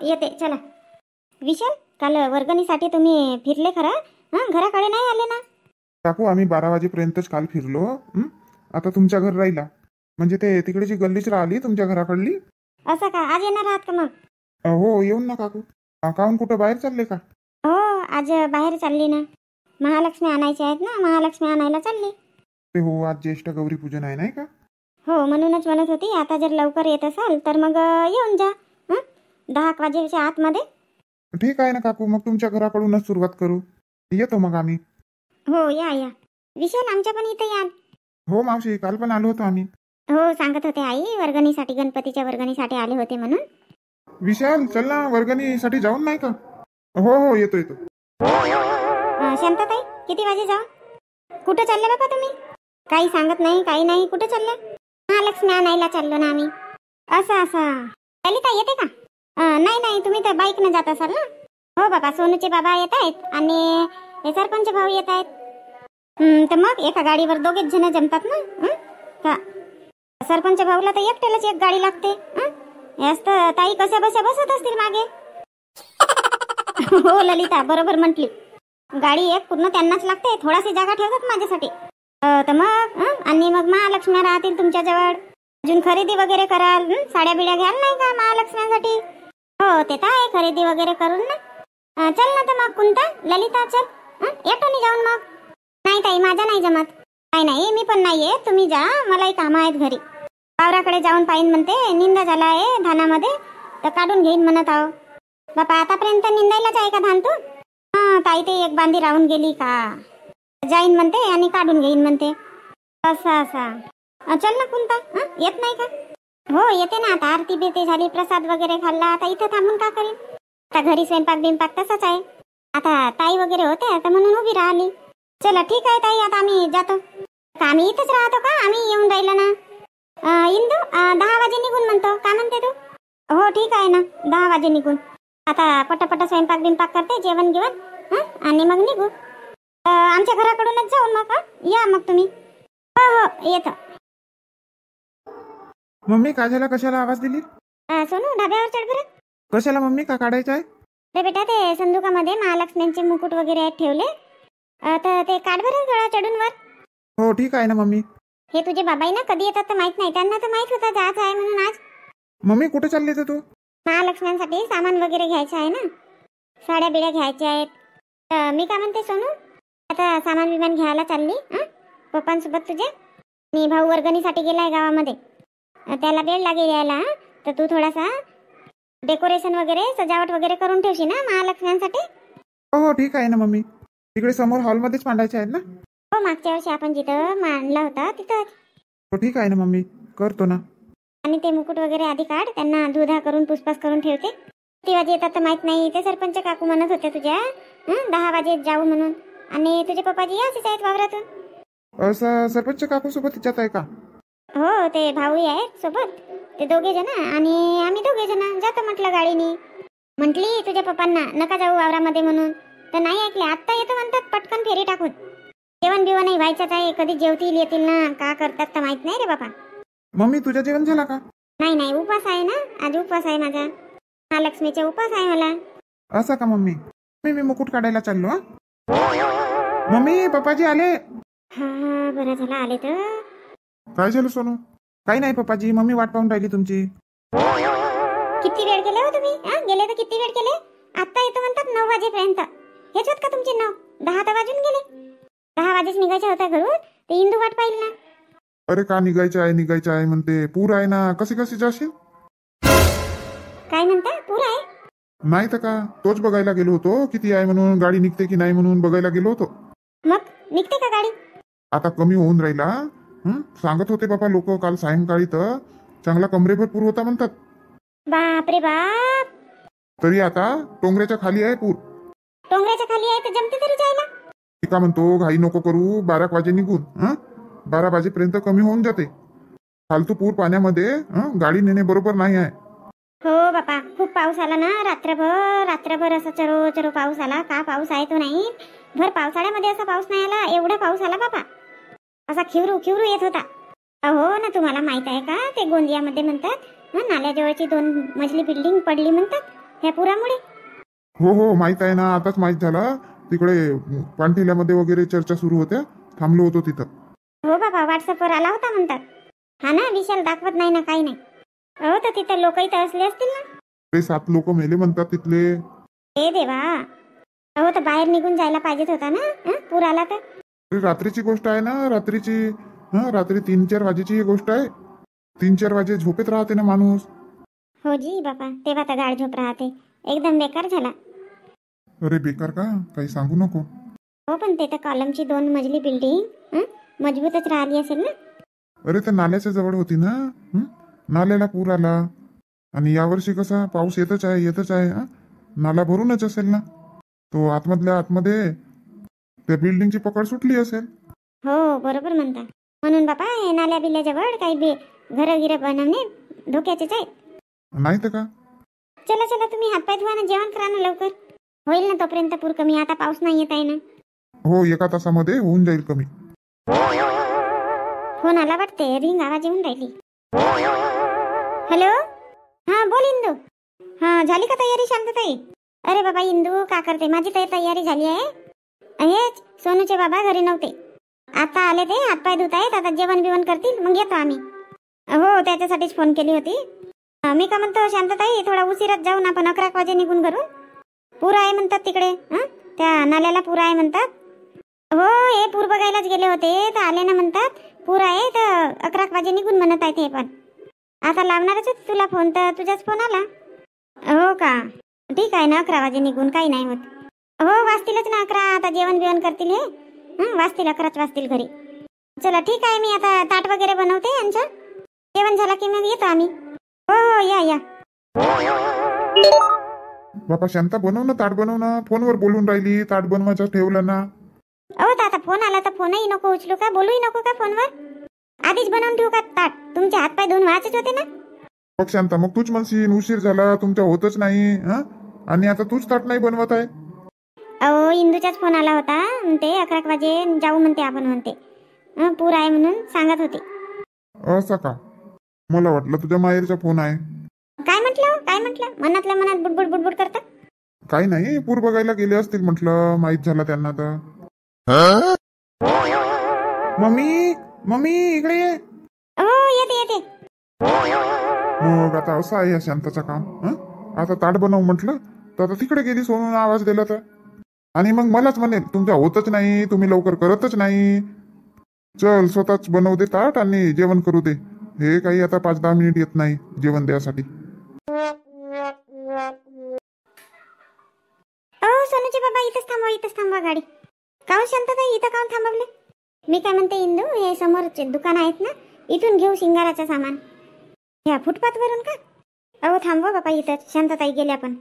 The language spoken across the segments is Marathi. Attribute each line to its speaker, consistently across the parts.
Speaker 1: येते चला. विशाल, काल वर्गणीसाठी तुम्ही फिरले खरं? घराकडे नाही आले ना?
Speaker 2: काकू आम्ही 12 वाजेपर्यंतच काल फिरलो. आता तुमच्या घर राहिला म्हणजे ते तिकडची गल्लीच राहिली तुमच्या घराकडली.
Speaker 1: असं का? आज येणार आहात का मग?
Speaker 2: हो येऊन ना काकू. काहून कुठं बाहेर चालले का?
Speaker 1: हो, आज बाहेर चालली ना. महालक्ष्मी आणायच्या आहेत ना, महालक्ष्मी आणायला चालली.
Speaker 2: ते हो, आज ज्येष्ठ गौरी पूजन आहे नाही का?
Speaker 1: हो, म्हणूनच म्हणत होती आता जर लवकर येत असाल तर मग येऊन जा. 10 वाजेच्या आतमध्ये.
Speaker 2: ठीक आहे ना काकू, मग तुमच्या घराकडूनच सुरुवात करू. येतो मग आम्ही.
Speaker 1: हो या या. विशाल, आमच्या पण इथे या.
Speaker 2: हो मावशी, काल पण आलो होतो आम्ही.
Speaker 1: हो, सांगत होते आई वर्गणीसाठी, गणपतीच्या वर्गणीसाठी आले होते म्हणून.
Speaker 2: विशाल चल ना, वर्गणीसाठी जाऊन नाही का? हो हो येतो येतो.
Speaker 1: शांताताई, किती वाजे जाऊ? कुठं चालले बाबा तुम्ही? काही सांगत नाही, काही नाही. कुठं चालले? महालक्ष्मी आणायला चाललो ना आम्ही. असं असं. ललिता येते का? नाही नाही, तुम्ही तर बाईकनं जात असाल ना? हो बाबा, सोनूचे बाबा येत आहेत आणि हे सरपंच भाऊ येत आहेत. तर मग एका गाडीवर दोघेच जण जमतात ना? का सरपंच भाऊला तर एकट्यालाच एक गाडी लागते. यास्त ताई कशा बशा बसत असतील मागे. हो ललिता, बरोबर म्हटली. गाडी एक पूर्ण त्यांनाच लागते, थोडाशी जागा ठेवतात माझ्यासाठी. तर मग आणि मग महालक्ष्मी राहतील तुमच्या जवळ. अजून खरेदी वगैरे कराल, साड्या बिड्या घ्याल नाही का महालक्ष्म्यांसाठी? हो ते तर आहे, खरेदी वगैरे करून ना. चल ना तर मग कुंता, ललिता चल. येतो मी जाऊन मग. नाही ताई, माझा नाही जमत. नाही नाही, मी पण नाही येत, तुम्ही जा, मलाही कामं आहेत घरी. वावराकडे जाऊन पाहिन म्हणते, निंदा झाला आहे धानामध्ये, तर काढून घेईन म्हणत आहो. बापा, आतापर्यंत निंदायलाच आहे का धान तू? ताई ते एक बांधी राहून गेली का, जाईन म्हणते आणि काढून घेईन म्हणते. असं असं. चल ना कुंता, येत नाही का? हो येते ना. आता आरती बेते झाली, प्रसाद वगैरे खाल्ला, आता इथं थांबून का करीन? आता घरी स्वयंपाक बिंपाक तसाच आहे. आता ताई वगैरे होते आता म्हणून उभी राहिली. चला ठीक आहे ताई, आता आम्ही जातो. आम्ही इथंच राहतो का? आम्ही येऊन राहिलो ना. इंदू, 10 वाजे निघून म्हणतो, का म्हणते तू? हो ठीक आहे ना, 10 वाजे निघून. आता पटापट स्वयंपाक बिंपाक करते, जेवण घेऊन आणि मग निघू. आमच्या घराकडूनच जाऊन मग. या मग तुम्ही. हो हो येतो.
Speaker 2: मम्मी काय झाला, कशाला आवाज दिली?
Speaker 1: सोनू, ढाब्यावर चढ बरं.
Speaker 2: कशाला मम्मी, का काढायचं आहे?
Speaker 1: रे बेटा, ते संदुकामध्ये महालक्ष्म्यांचे मुकुट वगैरे आहेत ठेवले, तर ते काढ बरं थोडा चढून वर.
Speaker 2: हो ठीक आहे ना मम्मी.
Speaker 1: हे तुझे बाबाई ना कधी येतात तर माहित नाही, त्यांना तर माहित होता जायचं आहे म्हणून आज.
Speaker 2: मम्मी कुठे चालले तर तू?
Speaker 1: महालक्ष्म्यांसाठी सामान वगैरे घ्यायचं आहे ना, साड्या बिड्या घ्यायच्या आहेत. मी काय म्हणते सोनू, आता सामान बिमान घ्यायला चालली पप्पांसोबत तुझ्या. मी भाऊ वर्गणीसाठी गेलाय गावामध्ये, त्याला वेळ लागेल यायला. तर तू थोडासा डेकोरेशन वगैरे, सजावट वगैरे करून ठेवशी ना महालक्ष्म्यांसाठी.
Speaker 2: हो हो ठीक आहे ना मम्मी. तिकडे समोर हॉलमध्येच मांडायचे आहेत ना?
Speaker 1: हो, मागच्या वर्षी आपण जिथं मांडला होता तिथं.
Speaker 2: हो ठीक आहे ना मम्मी, करतो ना.
Speaker 1: आणि ते मुकुट वगैरे आधी काढ, त्यांना धुधा करून पुसपास करून ठेवते. किती वाजे येतात तर माहित नाही. ते सरपंच काकू म्हणत होते तुझ्या 10 वाजे जाऊ म्हणून. आणि तुझे पप्पाजी याच आहेत वावरातून.
Speaker 2: असं सरपंच काकू सोबत जात आहे का?
Speaker 1: हो, ते भाऊही आहेत सोबत, ते दोघे जण आणि आम्ही दोघे जण जातो म्हटलं गाडीने. म्हटली तुझ्या पप्पांना नका जाऊ वावरामध्ये म्हणून, तर नाही ऐकले. आत्ता येतो म्हणतात पटकन फेरी टाकून. जेवण बिवणही व्हायचंच आहे, कधी जेवतील येतील ना, का करतात तर माहित नाही रे बाबा.
Speaker 2: मम्मी तुझं जेवण झाला का?
Speaker 1: नाही नाही, उपवास आहे ना, आज उपवास आहे माझा, महालक्ष्मीचा उपवास आहे मला.
Speaker 2: असं का मम्मी? मी मुकुट काढायला चाललो. मम्मी पप्पाजी आले.
Speaker 1: हा बरं झालं आले तर.
Speaker 2: काय झालं सोनू? काही नाही पप्पाजी, मम्मी वाट पाहून राहिली तुमची.
Speaker 1: किती वेळ केले हो तुम्ही? गेले तर किती वेळ केले? आता येतो म्हणतात 9 वाजेपर्यंत. हेच होत का तुमचे 9? 10 तर वाजून गेले. 10 वाजेच निघायच्या होत्या घरून, ते इंदू वाट पाहिली ना.
Speaker 2: अरे का निघायचं आहे म्हणते, पूर आहे ना, कशी जाशील?
Speaker 1: काय म्हणता, पूर आहे?
Speaker 2: नाही तर का, तोच बघायला गेलो होतो किती आहे म्हणून, गाडी निघते की नाही म्हणून बघायला गेलो होतो.
Speaker 1: मग निघते का गाडी?
Speaker 2: आता कमी होऊन राहिला. सांगत होते बाबा लोक काल सायंकाळी, तर चांगला कमरेभर पूर होता म्हणतात.
Speaker 1: बाप रे बाप.
Speaker 2: तरी आता टोंगऱ्याच्या खाली आहे पूर.
Speaker 1: टोंगऱ्याच्या खाली आहे तर जमते तरी जायला.
Speaker 2: मी का म्हणतो, घाई नको करू, 12 वाजे निघून 12 वाजेपर्यंत कमी होऊन जाते. फालतू पूर पाण्यामध्ये गाडी नेणे बरोबर नाही आहे.
Speaker 1: हो बापा, खूप पाऊस आला ना, रात्रभर असा चरो पाऊस आला. का पाऊस आहे तो नाही, भर पावसाळ्यामध्ये असा पाऊस नाही आला. एवढा पाऊस आला बापा, असा खिवरू येत होता. हो ना, तुम्हाला माहित आहे का, ते गोंदियामध्ये म्हणतात नाल्याजवळची 2 मजली बिल्डिंग पडली म्हणतात. ह्या पुरामुळे.
Speaker 2: हो हो माहित आहे ना, आताच माहित झाला. तिकडे पानठेल्यामध्ये वगैरे चर्चा सुरू होत्या, थांबलो होतो तिथं.
Speaker 1: हो बाबा, व्हॉट्सअपवर आला होता म्हणतात. हा ना, विशाल दाखवत नाही ना, काही नाही. हो तर तिथं लोकही तर असले असतील ना.
Speaker 2: ते 7 लोक मेले म्हणतात तिथले.
Speaker 1: हे देवा. हो तर बाहेर निघून जायला पाहिजेत होता ना, पूर आला तर.
Speaker 2: अरे रात्रीची गोष्ट आहे ना, रात्रीची. रात्री 3-4 वाजेची ही गोष्ट आहे. 3-4 वाजे झोपेत राहते ना माणूस.
Speaker 1: हो जी बाबा, तेव्हा तर गाढ झोप राहते. एकदम बेकार झाला.
Speaker 2: अरे बेकार का, काही सांगू नको.
Speaker 1: हो पण ते तर कॉलमची 2 मजली बिल्डिंग मजबूतच राहिली असेल ना.
Speaker 2: अरे तर नाल्याच्या जवळ होती ना. नाल्याला पूर आला. आणि यावर्षी कसा पाऊस येतच आहे. नाला भरूनच असेल ना. तो आतमधल्या आतमध्ये त्या बिल्डिंगची पकड सुटली असेल.
Speaker 1: हो बरोबर म्हणता. म्हणून बापा हे नाल्या बिल्याजवळ काही घरं गिरं बनवणे धोक्याचेच आहे.
Speaker 2: नाही तर का.
Speaker 1: चला चला, तुम्ही हातपाय धुवा ना, जेवण करा ना लवकर. होईल ना तोपर्यंत पूर कमी. आता पाऊस नाही येत आहे ना.
Speaker 2: हो 1 तासामध्ये होऊन जाईल कमी.
Speaker 1: फोन आला वाटते, रिंग आवाज येऊन राहिली. हॅलो. हा बोल इंदू. हा झाली का तयारी शांतताई? अरे बाबा इंदू का करते, माझी तयारी झाली आहे. हेच सोनूचे बाबा घरी नव्हते, आता आले. ते हातपाय धुत आहेत, आता जेवण बिवण करतील, मग येतो आम्ही. हो त्याच्यासाठीच फोन केली होती. मी का म्हणतो शांतताई, थोडा उशिराच जाऊन आपण 11 वाजे निघून घरून. पूर आहे म्हणतात तिकडे, त्या नाल्याला पूर आहे म्हणतात. हो हे पूर बघायलाच गेले होते तर आले ना म्हणतात पूर आहे, तर 11 वाजे निघून म्हणत आहेत. हे पण आता लावणारच होते तुला फोन, तर तुझाच फोन आला. हो का, ठीक आहे ना, 11 वाजे निघून, काही नाही होत. हो वाजतीलच ना 11. आता जेवण बिवण करतील हे, वाजतील 11च वाजतील घरी. चला ठीक आहे, मी आता ताट वगैरे बनवते यांचं. जेवण झालं की मग येतो आम्ही. हो हो या.
Speaker 2: बापा शांता, बनव ना, ताट बनव ना. फोनवर बोलून राहिली, ताट बनवायचं ठेवलं ना.
Speaker 1: अहो तर आता फोन आला तर फोनही नको उचलू का, बोलूही नको का फोनवर? आधीच बनवून ठेवू का ताट? तुमचे हातपाय धुवून व्हायचेच होते ना.
Speaker 2: मग शांता, मग तूच म्हणशील उशीर झाला, तुमच्या होतच नाही. आणि आता तूच ताट नाही बनवत आहे.
Speaker 1: अहो इंदूचाच फोन आला होता, म्हणते 11 वाजे जाऊ म्हणते आपण, म्हणते पूर आहे म्हणून सांगत होते.
Speaker 2: असं का, मला वाटलं तुझ्या माहेरचा फोन आहे.
Speaker 1: काय म्हटलं मनातल्या मनात बुडबुड करता.
Speaker 2: काही नाही, पूर बघायला गेले असतील म्हटलं, माहित झालं त्यांना तर. मम्मी इकडे ये.
Speaker 1: हो येते.
Speaker 2: मग आता असं आहे या शांताचं काम. आता ताट बनव म्हटलं तर आता तिकडे गेली, सोनून आवाज दिला तर. आणि मग मलाच म्हणेल तुमच्या होतच नाही, तुम्ही लवकर करतच नाही. चल स्वतःच बनवू दे ताट आणि जेवण करू दे. हे काही आता 5-10 मिनिट येत नाही जेवण द्यासाठी.
Speaker 1: सोनूचे बाबा इथंच थांबवा गाडी. काहून शांतताई इथं काहून थांबवले? मी काय म्हणते इंदू, हे समोरचे दुकान आहेत ना, इथून घेऊ शिंगाराचं सामान. ह्या फुटपाथ वरून का? अहो थांबवा बाबा इथंच, शांतताई गेल्या पण.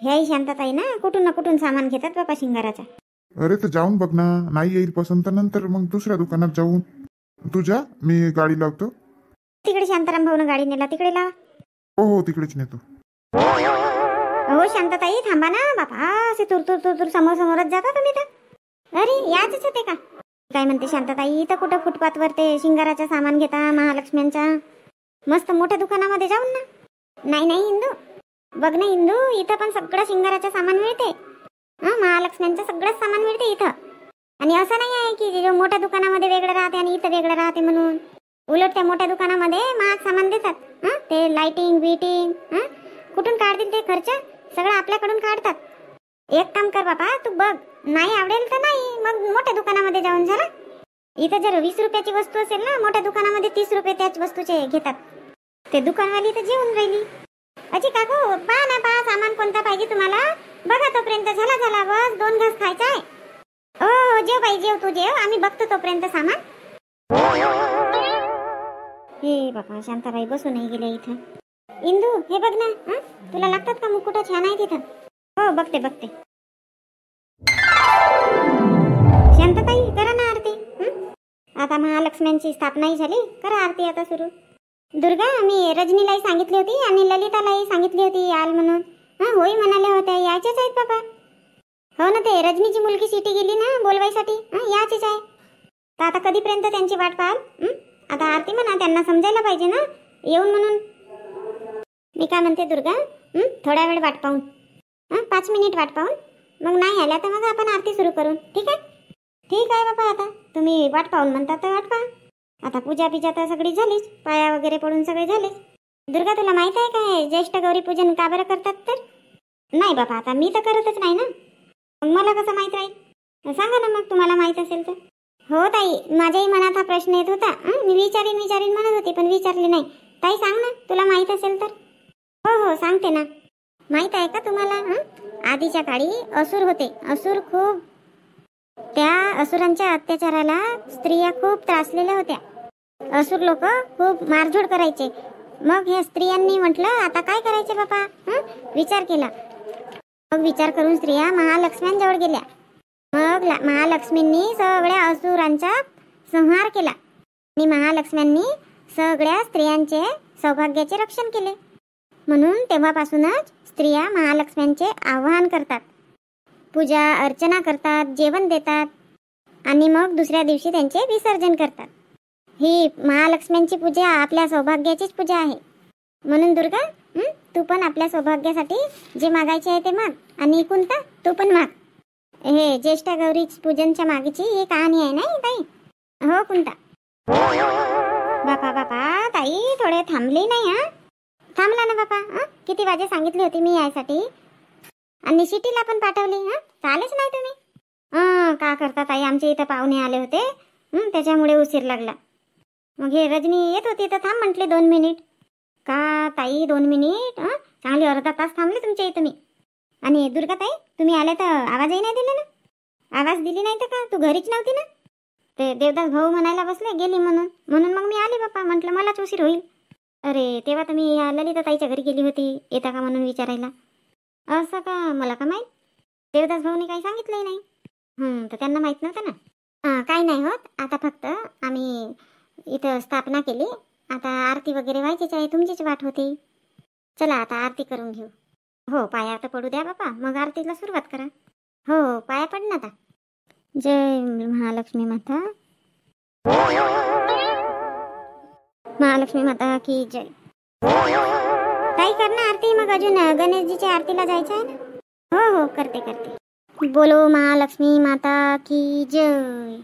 Speaker 1: ह्याही शांतताई ना कुठून सामान घेतात बाबा शिंगाराचा.
Speaker 2: अरे तर जाऊन बघ ना, नाही येईल पसंत नंतर मग दुसऱ्या दुकानात जाऊन. तुझ्या मी गाडी लावतो.
Speaker 1: तिकडे शांताराम भाऊन गाडी नेला, तिकडे लावा.
Speaker 2: हो तिकडेच नेतो.
Speaker 1: हो शांतताई थांबा ना बाबा, असे तुर समोरच जाता तुम्ही तर. अरे याच होते का? काय म्हणते शांतताई, इथं कुठं फुटपाथवर ते शिंगाराचं सामान घेता महालक्ष्म्यांच्या? मस्त मोठ्या दुकानामध्ये जाऊन ना. नाही इंदू, बघ ना इंदू, इथं पण सगळं शिंगाराचं सामान मिळते. महालक्ष्म्यांचं सगळंच सामान मिळते इथं. आणि असं नाही आहे की मोठ्या दुकानामध्ये वेगळं राहते आणि इथं वेगळं राहते म्हणून. उलट त्या मोठ्या दुकानामध्ये महाग सामान देतात. ते लाइटिंग बीटिंग कुठून काढतील ते खर्च, सगळं आपल्याकडून काढतात. एक काम कर बाबा, तू बघ, नाही आवडेल तर नाही, मग मोठ्या दुकानामध्ये जाऊन झाला. इथं जर 20 रुपयाची वस्तू असेल ना, मोठ्या दुकानामध्ये 30 रुपये त्याच वस्तूचे घेतात. ते दुकानवाली तर जेवून राहिली. अजी काकू पहा सामान कोणता पाहिजे तुम्हाला, बघा. तोपर्यंत झाला बस 2 घास खायचा आहे. हो जेव बाई जेव, तू जेव, आम्ही बघतो तोपर्यंत सामान. हे बाबा शांताबाई बसू नाही गेले इथं. इंदू हे बघ ना, तुला लागतात का मुकुट? छान आहे तिथं. हो बघते. शांतताई करा ना आरती. आता महालक्ष्म्यांची स्थापनाही झाली, करा आरती आता सुरू. दुर्गा, मी रजनीलाही सांगितली होती आणि ललितालाही सांगितली होती याल म्हणून. होई म्हणाल्या होत्या, यायच्याच आहेत बाबा. हो ना, ते रजनीची मुलगी सिटी गेली ना बोलवायसाठी, याचीच आहे. तर आता कधीपर्यंत त्यांची वाट पाहाल? आता आरती म्हणा, त्यांना समजायला पाहिजे ना येऊन म्हणून. मी काय म्हणते दुर्गा, थोडा वेळ वाट पाहून, 5 मिनिट वाट पाहून मग नाही आल्या तर मग आपण आरती सुरू करू. ठीक आहे? ठीक आहे बाबा. आता तुम्ही वाट पाहून म्हणता तर वाट पहा. आता पूजा तर सगळी झालीच, पाया वगैरे पडून सगळे झालेच. दुर्गा तुला माहित आहे काय ज्येष्ठ गौरी पूजन का बरं करतात तर? नाही बाबा, आता मी तर करतच नाही ना, मग मला कसं माहित राहील? सांगा ना मग, तुम्हाला माहित असेल तर. हो ताई, माझ्याही मनात हा प्रश्न येत होता. मी विचारीन म्हणत होती, पण विचारली नाही. ताई सांग ना, तुला माहित असेल तर. हो सांगते ना. माहित आहे का तुम्हाला, आधीच्या काळी असुर होते. असुर खूप, त्या असुरांच्या अत्याचाराला स्त्रिया खूप त्रासलेल्या होत्या. असुर लोक खूप मारझोड करायचे. मग ह्या स्त्रियांनी म्हटलं आता काय करायचे बाबा, विचार केला. मग विचार करून स्त्रिया महालक्ष्म्यांजवळ गेल्या. मग महालक्ष्मींनी सगळ्या असुरांचा संहार केला आणि महालक्ष्म्यांनी सगळ्या स्त्रियांचे सौभाग्याचे रक्षण केले. म्हणून तेव्हापासूनच स्त्रिया महालक्ष्म्यांचे आवाहन करतात, पूजा अर्चना करतात, जेवण देतात आणि मग दुसऱ्या दिवशी त्यांचे विसर्जन करतात. ही महालक्ष्म्यांची पूजा आपल्या सौभाग्याचीच पूजा आहे. म्हणून दुर्गा, तू पण आपल्या सौभाग्यासाठी जे मागायचे आहे ते माग, आणि कुंता तू पण माग. हे ज्येष्ठ गौरी पूजनच्या मागेची ही कहाणी आहे ना ताई. हो कुंता. बापा ताई थोडे थांबली नाही? थांबला ना बापा. किती वाजे सांगितली होती मी यायसाठी, आणि सिटीला पण पाठवली. चालेच नाही तुम्ही. का करता ताई, आमच्या इथं पाहुणे आले होते, त्याच्यामुळे उशीर लागला. मग हे रजनी येत होती तर थांब म्हटली 2 मिनिट. का ताई 2 मिनिट? चांगली अर्धा तास थांबले तुमच्या इथं मी. आणि दुर्गा ताई, तुम्ही आले तर आवाजही नाही दिला ना. आवाज दिली नाही तर का, तू घरीच नव्हती ना? ते देवदास भाऊ म्हणायला बसले गेली म्हणून मग मी आली बाप्पा. म्हटलं मलाच उशीर होईल. अरे तेव्हा तर मी ललिता ताईच्या घरी गेली होती, येता का म्हणून विचारायला. असं का? मला का माहीत. देवदास भाऊनी काही सांगितलंही नाही. तर त्यांना माहीत नव्हतं ना. काही नाही होत. आता फक्त आम्ही इथं स्थापना केली. आता आरती वगैरे व्हायचीच आहे, तुमचीच वाट होती. चला आता आरती करून घेऊ. हो, पाया तर पडू द्या बापा, मग आरतीला सुरुवात करा. हो पाया पड ना आता. जय महालक्ष्मी माता. महालक्ष्मी माता की जय. ताई कर ना आरती, मग अजून गणेशजीच्या आरतीला जायचं आहे ना. हो करते. बोलो महालक्ष्मी माता की जय.